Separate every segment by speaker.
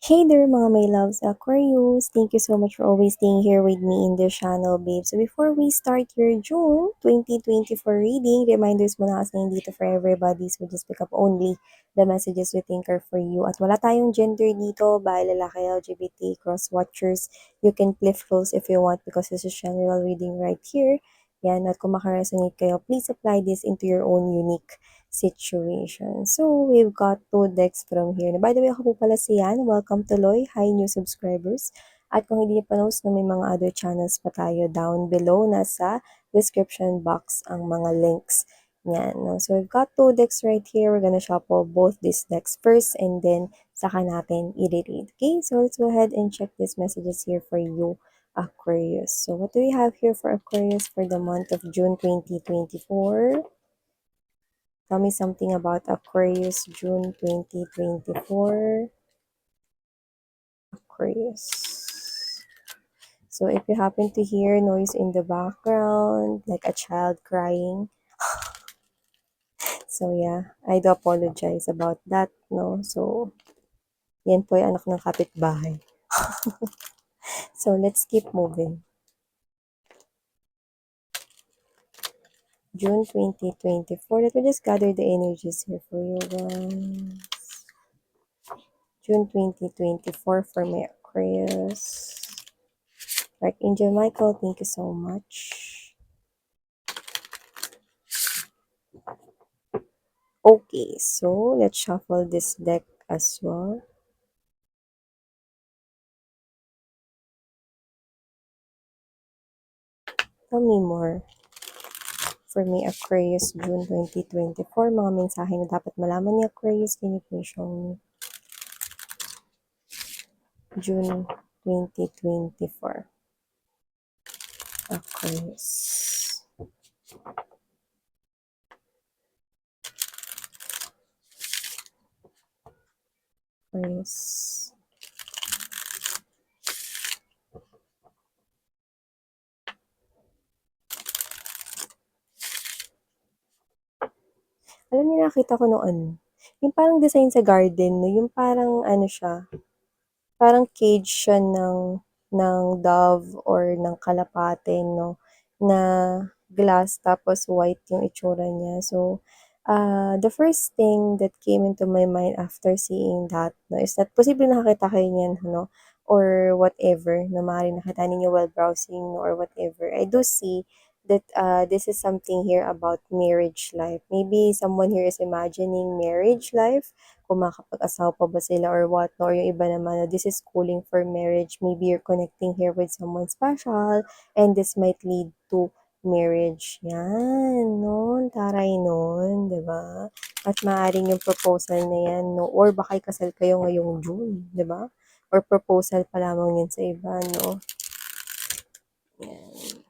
Speaker 1: Hey there mga my loves Aquarius! Thank you so much for always staying here with me in this channel, babe. So before we start your June 2024 reading, reminders muna kasi nandito for everybody. So just pick up only the messages we think are for you. At wala tayong gender dito, by lalaki, LGBT, cross-watchers. You can flip close if you want because this is general reading right here. Yan, at kung makaresonate kayo, please apply this into your own unique situation. So, we've got two decks from here. By the way, ako po pala si Yan. Welcome to Loy. Hi, new subscribers. At kung hindi niyo pa knows na may mga other channels pa tayo down below, nasa description box ang mga links. Yan. No? So, we've got two decks right here. We're gonna shuffle both these decks first and then saka natin i-read. Okay, so let's go ahead and check these messages here for you, Aquarius. So, what do we have here for Aquarius for the month of June 2024? Tell me something about Aquarius, June 2024. Aquarius. So if you happen to hear noise in the background, like a child crying, so yeah, I do apologize about that, no? So, yan po yung anak ng kapitbahay. So let's keep moving. June 2024. Let me just gather the energies here for you guys. June 2024 for my Aquarius. Archangel Michael, thank you so much. Okay, so let's shuffle this deck as well. Tell me more. For me, Aquarius, June 2024, mga mensahe na dapat malaman ni Aquarius, can you please show me? June 2024. Aquarius. Aquarius. Alam niyo, nakita ko noon, yung parang design sa garden, no? Yung parang ano siya, parang cage siya ng dove or ng kalapate, no? Na glass tapos white yung itsura niya. So, the first thing that came into my mind after seeing that, no, is that posible nakakita kayo niyan, no? Or whatever, na maaaring nakita ninyo while browsing, no, or whatever. I do see that this is something here about marriage life. Maybe someone here is imagining marriage life, kung makapag-asawa pa ba sila or what, no? Or yung iba naman, this is calling for marriage. Maybe you're connecting here with someone special and this might lead to marriage. Yan, no? Taray nun, di ba? At maaaring yung proposal na yan, no? Or baka ikasal kayo ngayong June, di ba? Or proposal pa lamang yan sa iba, no? Yan.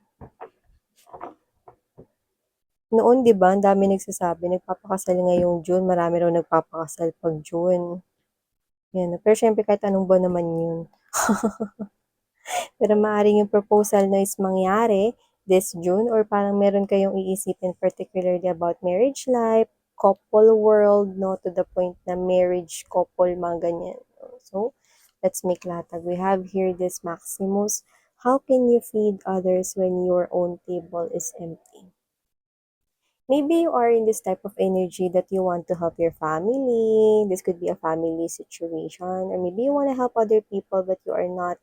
Speaker 1: Noon, 'di ba, ang dami nagsasabi nagpapakasal ngayong June, marami raw nagpapakasal 'pag June. 'Yan, pero siyempre kahit anong buwan naman 'yun. Pero maaaring yung proposal na is mangyari this June or parang meron kayong iisipin particularly about marriage life, couple world, no, to the point na marriage, couple, mga ganyan. So, let's make latag. We have here this Maximus. How can you feed others when your own table is empty? Maybe you are in this type of energy that you want to help your family. This could be a family situation. Or maybe you want to help other people but you are not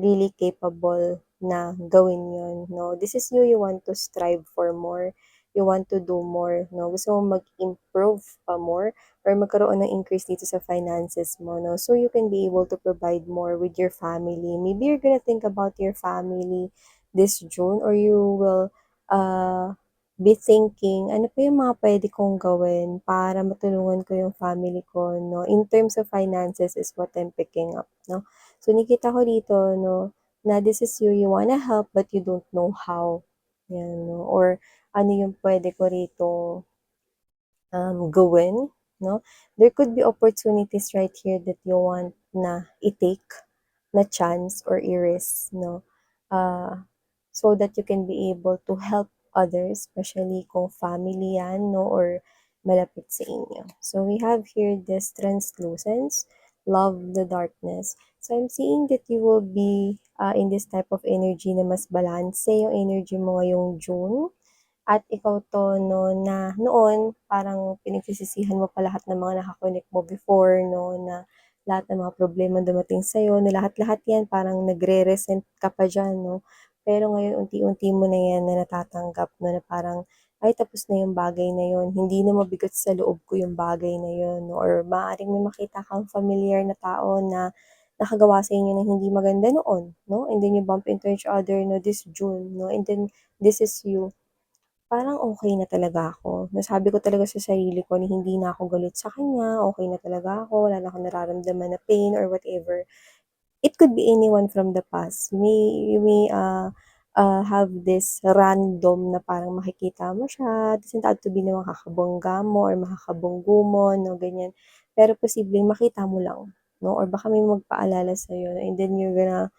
Speaker 1: really capable na gawin yun. No? This is you want to strive for more. You want to do more. No? Gusto mo mag-improve pa more or magkaroon ng increase dito sa finances mo. No? So you can be able to provide more with your family. Maybe you're gonna think about your family this June or you will be thinking, ano pa yung mga pwede kong gawin para matulungan ko yung family ko, no? In terms of finances is what I'm picking up, no? So, nakita ko dito, no, na this is you wanna help but you don't know how. Yan, no? Or ano yung pwede ko rito gawin, no? There could be opportunities right here that you want na i-take na chance or i-risk, no? So that you can be able to help others, especially kung family yan, no? Or malapit sa inyo. So we have here this translucence. love the darkness. So I'm seeing that you will be in this type of energy na mas balanse yung energy mo ngayong June. At ikaw 'to 'no, na noon parang pinagsisisihan mo pa lahat ng mga naka-connect mo before 'no, na lahat ng mga problemang dumating sa'yo na lahat-lahat 'yan parang nagre-resent ka pa diyan 'no. Pero ngayon unti-unti mo na 'yan na natatanggap 'no, na parang, "Ay tapos na yung bagay na yun, hindi na mabigat sa loob ko yung bagay na yun," no? Or maaaring may makita kang familiar na tao na nakagawa sa inyo ng hindi maganda noon 'no, and then you bump into each other 'no, this June 'no, and then this is you. Parang okey na talaga ako. Nasabi ko talaga sa sarili ko na hindi na ako galit sa kanya, okey na talaga ako, wala na akong nararamdaman na pain or whatever. It could be anyone from the past. You may have this random na parang makikita mo siya, doesn't have to be na makakabangga mo or makakabunggo mo 'no, ganyan. Pero posibleng makita mo lang 'no, or baka may magpaalala sa'yo and then you're gonna,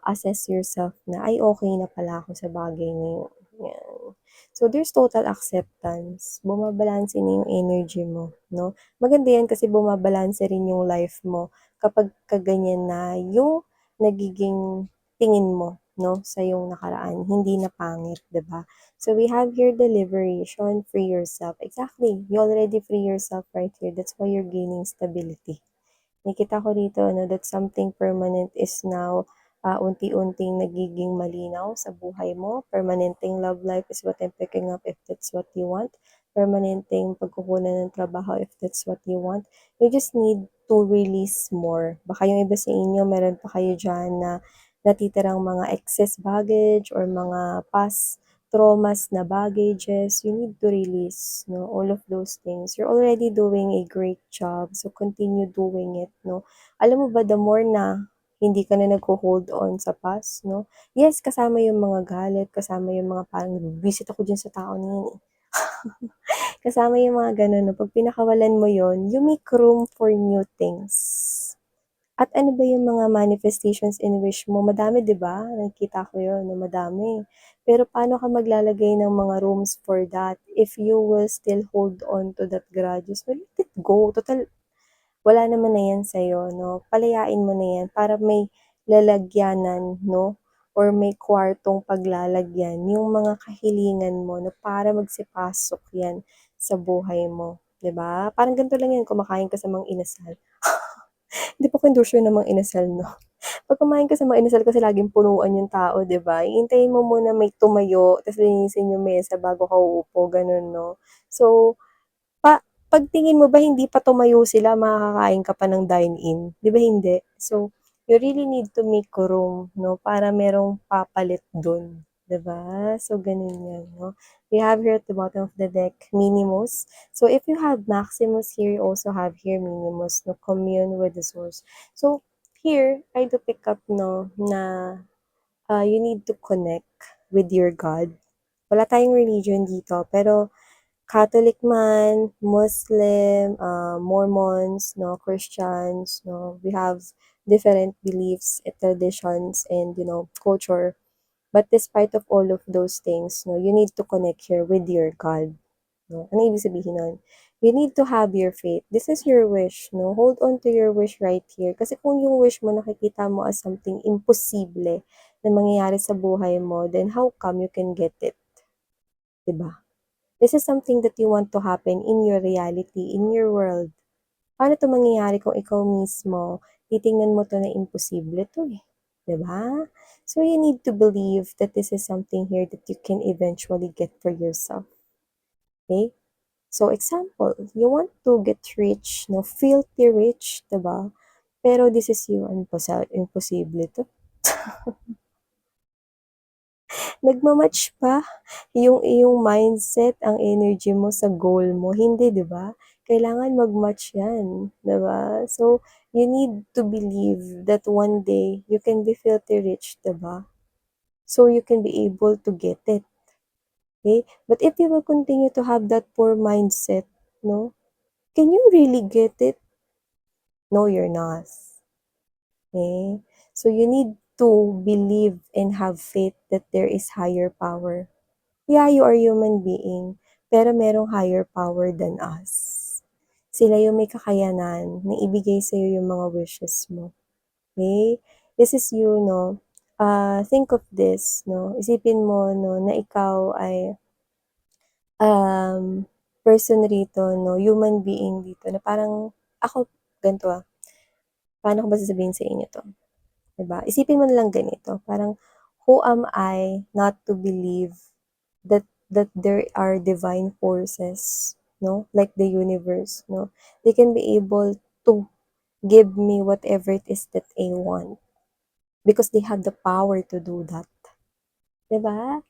Speaker 1: assess yourself na, "Ay okey na pala ako sa bagay na yun." 'Yan. So, there's total acceptance. Bumabalanse na yung energy mo 'no. Maganda yan kasi bumabalanse rin yung life mo kapagka ganyan na yung nagiging tingin mo 'no, sa iyong nakaraan, hindi na pangit, 'di ba? So, we have here the liberation, free yourself. Exactly, you already free yourself right here, that's why you're gaining stability. Nakita ko dito ano, that something permanent is now, unti-unting nagiging malinaw sa buhay mo. Permanenteng love life is what I'm picking up if that's what you want. Permanenteng pagkukunan ng trabaho if that's what you want. You just need to release more. Baka yung iba sa inyo meron pa kayo diyan na natitirang mga excess baggage or mga past traumas na baggages, you need to release, no, all of those things. You're already doing a great job, so continue doing it, no. Alam mo ba, the more na hindi ka na nagho-hold on sa past, no. Yes, kasama yung mga galit, kasama yung mga parang visit ako diyan sa tao na yun, eh. Kasama yung mga gano'n 'no, 'pag pinakawalan mo yon, you make room for new things. At ano ba yung mga manifestations and wish mo? Madami 'di ba? Nakikita ko yun na madami. Pero paano ka maglalagay ng mga rooms for that if you will still hold on to that grudges? Well, let it go. Total wala naman na yan sa'yo 'no, palayain mo na yan para may lalagyanan 'no, or may kwartong paglalagyan yung mga kahilingan mo na para magsipasok yan sa buhay mo, 'di ba? Parang ganito lang yan, kumakain ka sa mang-inasal. Hindi pa ako endorser ng mang-inasal 'no. 'Pag kumain ka sa mang-inasal kasi laging punuan yung tao 'di ba, hihintayin mo muna may tumayo ta's linisin yung mesa bago ka uupo, gano'n 'no. So, pagtingin mo ba hindi pa tumayo sila makakakain ka pa ng dine-in, 'di ba hindi? So, you really need to make room 'no, para merong papalit dun, 'di ba? So, ganun 'yan 'no. We have here at the bottom of the deck, Minimus. So, if you have Maximus here, you also have here Minimus 'no, commune with the source. So, here I do pick up 'no, na, you need to connect with your God. Wala tayong religion dito, pero Catholic man, Muslim, Mormons, no, Christians, no, we have different beliefs, traditions, and culture. But despite of all of those things, no, you need to connect here with your God. No? Ano ibig sabihin nun? You need to have your faith. This is your wish, no? Hold on to your wish right here. Kasi kung yung wish mo nakikita mo as something imposible na mangyayari sa buhay mo, then how come you can get it? 'Di ba? This is something that you want to happen in your reality, in your world. Paano 'to mangyayari kung ikaw mismo titingnan mo 'to na imposible 'to, eh, 'di ba? So, you need to believe that this is something here that you can eventually get for yourself, okay? So, example, you want to get rich, no, filthy rich, 'di ba? Pero this is you, imposible 'to. Nagma-match pa yung iyong mindset, ang energy mo sa goal mo, hindi 'di ba? Kailangan mag-match 'yan, 'di ba? So, you need to believe that one day you can be filthy rich, 'di ba? So, you can be able to get it, okay? But if you will continue to have that poor mindset, no, can you really get it? No, you're not, okay? So, you need to believe and have faith that there is higher power. Yeah, you are human being, pero merong higher power than us. Sila yung may kakayanan na ibigay sa'yo yung mga wishes mo, okay? This is you 'no, think of this 'no, isipin mo 'no na ikaw ay, um, person rito 'no, human being dito na parang ako ganito, paano ko ba sasabihin sa inyo 'to, 'di ba? Isipin mo na lang ganito, parang who am I not to believe that there are divine forces 'no, like the universe 'no, they can be able to give me whatever it is that I want because they have the power to do that, 'di ba?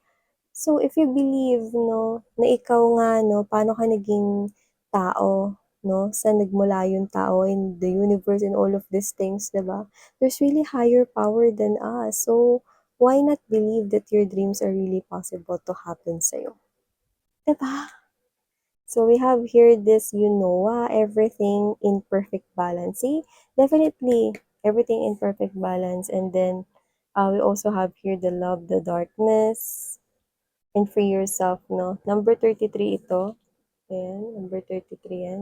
Speaker 1: So, if you believe 'no, na ikaw nga 'no, paano ka naging tao 'no, saan nagmula yung tao and the universe and all of these things, 'di ba? There's really higher power than us. So, why not believe that your dreams are really possible to happen sa'yo, 'di ba? So, we have here this everything in perfect balance. See, definitely everything in perfect balance. And then, we also have here the love, the darkness, and free yourself, no? Number 33 ito. Ayan, number 33 yan.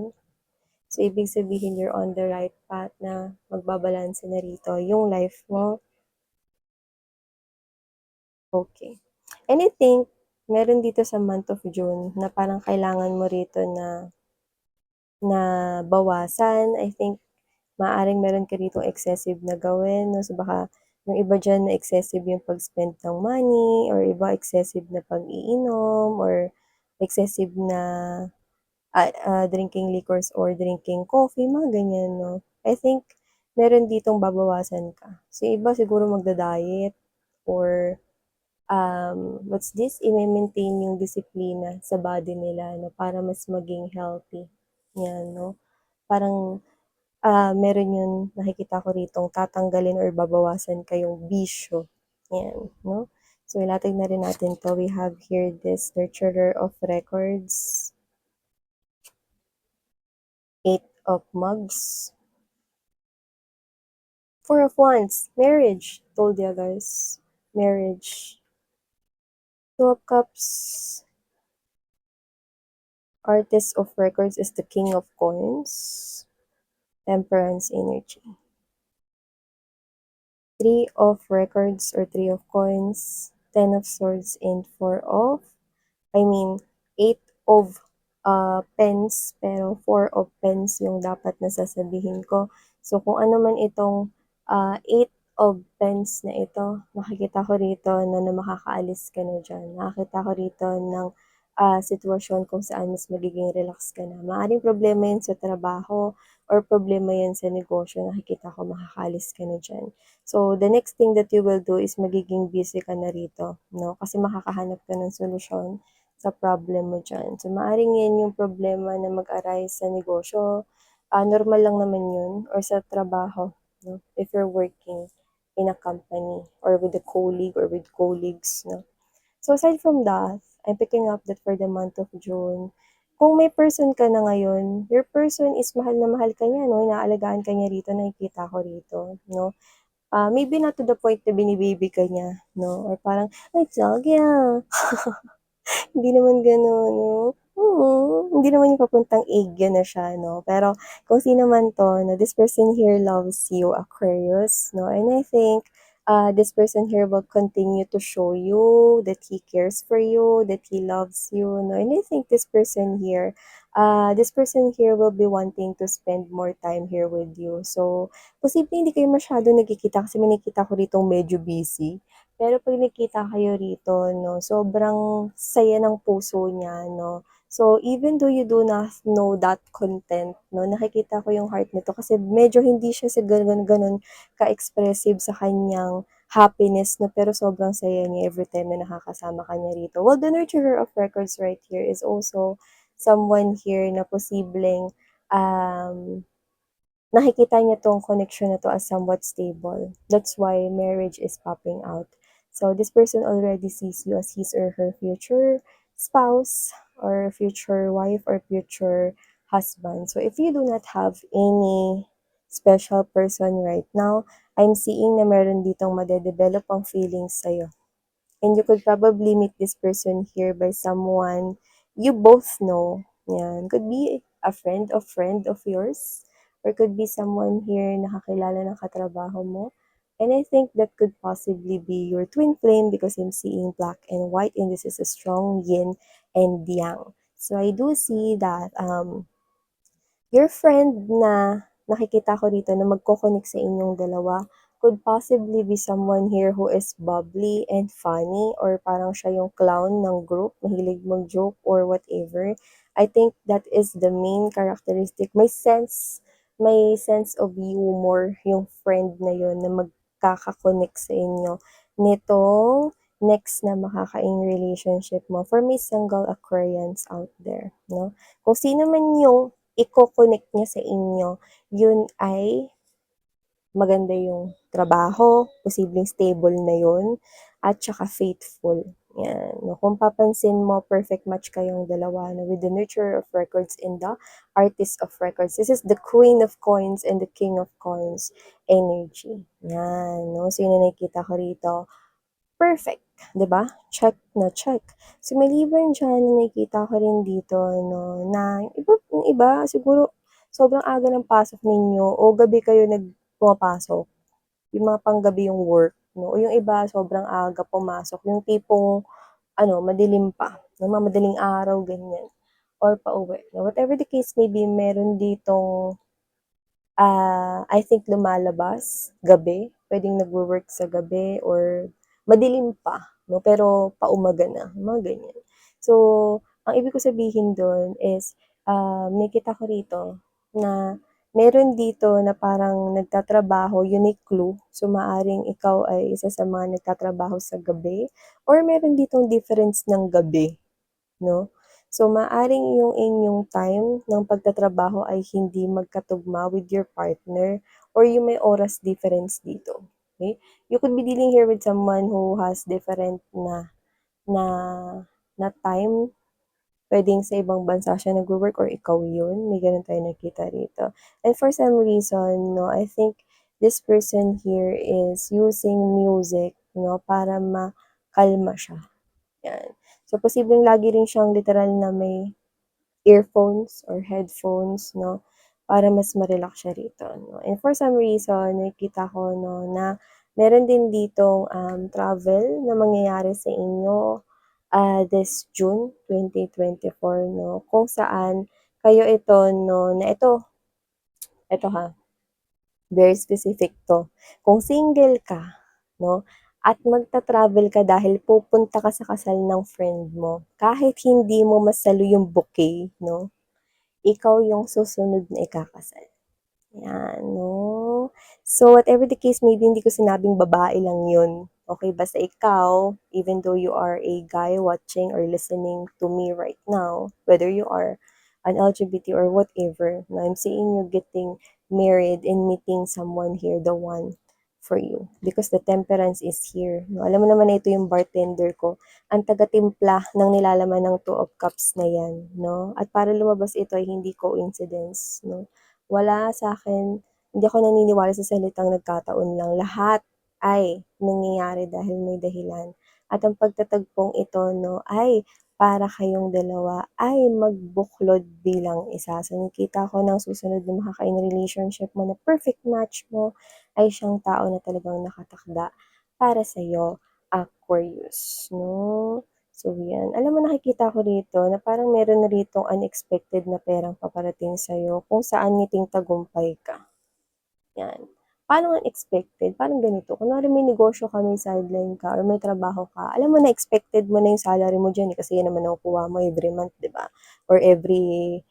Speaker 1: So, ibig sabihin you're on the right path na magbabalanse na rito yung life mo. Okay. And I think, meron dito sa month of June na parang kailangan mo rito na na bawasan. I think maaaring meron ka ditong excessive na gawin 'no, so baka yung iba diyan na excessive yung pag-spend ng money or iba excessive na pag-iinom or excessive na, drinking liquors or drinking coffee, mga ganyan 'no. I think meron ditong babawasan ka. So, iba siguro magda-diet or, what's this, ime-maintain yung disiplina sa body nila 'no, para mas maging healthy, 'yan 'no. Parang meron yung nakikita ko ritong tatanggalin or babawasan kayong bisyo, 'yan 'no. So, ilatag na rin natin 'to. We have here this nurturer of records, 8 of mugs, 4 of wands, marriage. Told ya guys, marriage. 2 of cups, artist of records is the king of coins, temperance energy. 3 of records or 3 of coins, 10 of swords, and 8 of pens, pero 4 of pens yung dapat na sasabihin ko. So, kung ano man itong 8 of pens na ito, nakikita ko rito na makakaalis ka na dyan. Nakakita ko rito ng sitwasyon kung saan mas magiging relax ka na. Maaaring problema yan sa trabaho or problema yan sa negosyo, nakikita ko makakaalis ka na dyan. So, the next thing that you will do is magiging busy ka na rito, no? Kasi makakahanap ka ng solusyon sa problem mo dyan. So, maaaring yan yung problema na mag-arise sa negosyo. Normal lang naman yun or sa trabaho, no? If you're working in a company or with a colleague or with colleagues, no? So, aside from that, I'm picking up that for the month of June, kung may person ka na ngayon, your person is mahal na mahal ka niya, no? Inaalagaan ka niya rito, nakikita ko rito, no? Maybe not to the point na bini-baby ka niya, no? Or parang, "Ay, Jagya." Hindi naman gano'n 'no, hindi naman yung papuntang egg na siya 'no, pero kung sino man 'to 'no, this person here loves you, Aquarius 'no, and I think, this person here will continue to show you that he cares for you, that he loves you 'no, and I think this person here will be wanting to spend more time here with you. So, posibleng hindi kayo masyadong nagkikita kasi may nakikita ko ditong medyo busy. Pero 'pag nagkita kayo rito 'no, sobrang saya ng puso niya 'no. So, even though you do not know that content 'no, nakikita ko yung heart nito kasi medyo hindi siya sa gano'n ka-expressive sa kanyang happiness 'no, pero sobrang saya niya everytime na nakakasama ka niya rito. Well, the nurturer of records right here is also someone here na posibleng, nakikita niya 'tong connection na 'to as somewhat stable. That's why marriage is popping out. So, this person already sees you as his or her future spouse or future wife or future husband. So, if you do not have any special person right now, I'm seeing na meron ditong made-develop ang feelings sa'yo. And you could probably meet this person here by someone you both know. Yan. Could be a friend of yours, or could be someone here na kakilala ng katrabaho mo. And I think that could possibly be your twin flame because I'm seeing black and white, and this is a strong yin and yang. So I do see that your friend na nakikita ko dito na magko-connect sa inyong dalawa could possibly be someone here who is bubbly and funny, or parang siya yung clown ng group, mahilig mag-joke or whatever. I think that is the main characteristic. May sense of humor yung friend na yun na magkaka-connect sa inyo nitong next na makakaing relationship mo for may single Aquarians out there, no? Kung sino man yung iko-connect niya sa inyo, yun ay maganda yung trabaho, posibleng stable na yun, at saka faithful. Yan. No, kung papansin mo, perfect match kayong dalawa no, with the nurturer of records and the artist of records. This is the queen of coins and the king of coins energy. Yan. No? So, yun na nakikita ko rito. Perfect. 'Di ba? Check na check. So, maliban diyan nakikita ko rin dito 'no, na yung iba siguro sobrang aga ng pasok ninyo o gabi kayo pumapasok, yung mga panggabi yung work 'no, o yung iba sobrang aga pumasok, yung tipong ano, madilim pa, yung mga madaling araw ganyan or pauwi. Now, whatever the case may be, meron ditong I think lumalabas gabi, puwedeng nagwo-work sa gabi or madilim pa 'no, pero paumaga na, mga ganyan. So, ang ibig ko sabihin dun is, nakikita ko rito na meron dito na parang nagtatrabaho, unique clue. So, maaaring ikaw ay isa sa mga nagtatrabaho sa gabi or meron ditong difference ng gabi 'no. So, maaaring yung inyong time ng pagtatrabaho ay hindi magkatugma with your partner or yung may oras difference dito, okay? You could be dealing here with someone who has different na na time. Puwedeng sa ibang bansa siya nagwo-work or ikaw yun, may gano'n tayong nakita rito. And for some reason 'no, I think this person here is using music 'no, para makalma siya. Yan. So, posibleng lagi rin siyang literal na may earphones or headphones 'no, para mas ma-relax siya rito 'no. And for some reason, nakikita ko 'no, na meron din ditong, travel na mangyayari sa inyo, this June 2024 'no, kung saan kayo ito 'no, na ito ha, very specific 'to. Kung single ka 'no, at magta-travel ka dahil pupunta ka sa kasal ng friend mo, kahit hindi mo masalo yung bouquet 'no, ikaw yung susunod na ikakasal. Yan 'no. So, whatever the case may be, hindi ko sinabing babae lang yun, okey? Basta ikaw, even though you are a guy watching or listening to me right now, whether you are an LGBT or whatever, na I'm seeing you getting married and meeting someone here, the one for you. Because the temperance is here 'no. Alam mo naman na ito yung bartender ko, ang taga-timpla ng nilalaman ng two of cups na yan 'no. At para lumabas ito ay hindi coincidence 'no. Wala sa'kin, hindi ako naniniwala sa salitang nagkataon lang, lahat ay nangyayari dahil may dahilan. At ang pagtatagpong ito 'no, ay para kayong dalawa ay magbuklod bilang isa. So, nakita ko ng susunod na makaka-in relationship mo na perfect match mo ay siyang tao na talagang nakatakda para sa'yo, Aquarius 'no. So, yan. Alam mo nakikita ko rito na parang meron na ritong unexpected na perang paparating sa'yo kung saan ngiting tagumpay ka. Yan. Paano unexpected? Parang ganito, kunwari may negosyo ka, may sideline ka, or may trabaho ka, alam mo na expected mo na yung salary mo diyan, eh, kasi yan naman nakukuha mo every month, 'di ba? Or every,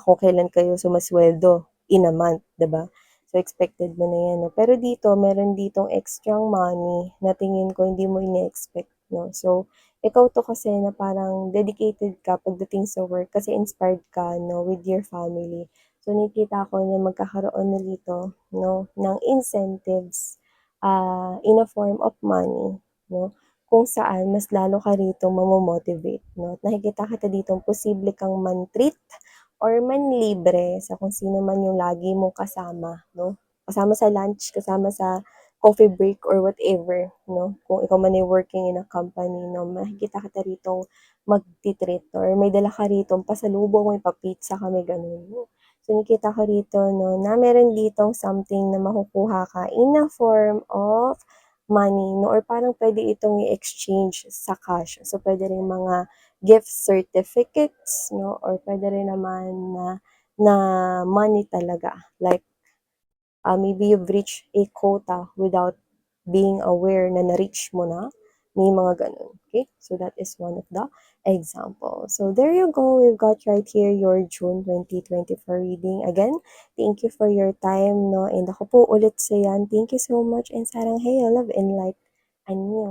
Speaker 1: kung kailan kayo sumasweldo in a month, 'di ba? So, expected mo na yan 'no. Pero dito, meron ditong extrang money na tingin ko hindi mo ine-expect 'no. So, ikaw 'to kasi na parang dedicated ka pagdating sa work kasi inspired ka 'no, with your family. So, nakikita ko na magkakaroon na dito 'no, ng incentives, in a form of money 'no, kung saan mas lalo ka rito mamo-motivate 'no, at nakikita kita ditong posible kang man-treat or manlibre sa kung sino man yung lagi mong kasama 'no, kasama sa lunch, kasama sa coffee break or whatever, no? Kung ikaw man ay working in a company, no? Makikita kita rito magti-treat or may dala ka rito pasalubong, may pa-pizza kami, ganun. So, nakita ko rito, no, na meron ditong something na makukuha ka in a form of money, no? Or parang pwede itong i-exchange sa cash. So, pwede rin mga gift certificates, no? Or pwede rin naman na money talaga. Like, maybe you've reached a quota without being aware na na-reach mo na. May mga ganun. Okay? So, that is one of the examples. So, there you go. We've got right here your June 2024 reading. Again, thank you for your time, no? And ako po ulit sa yan. Thank you so much. And sarang hey, love and light. Anyo.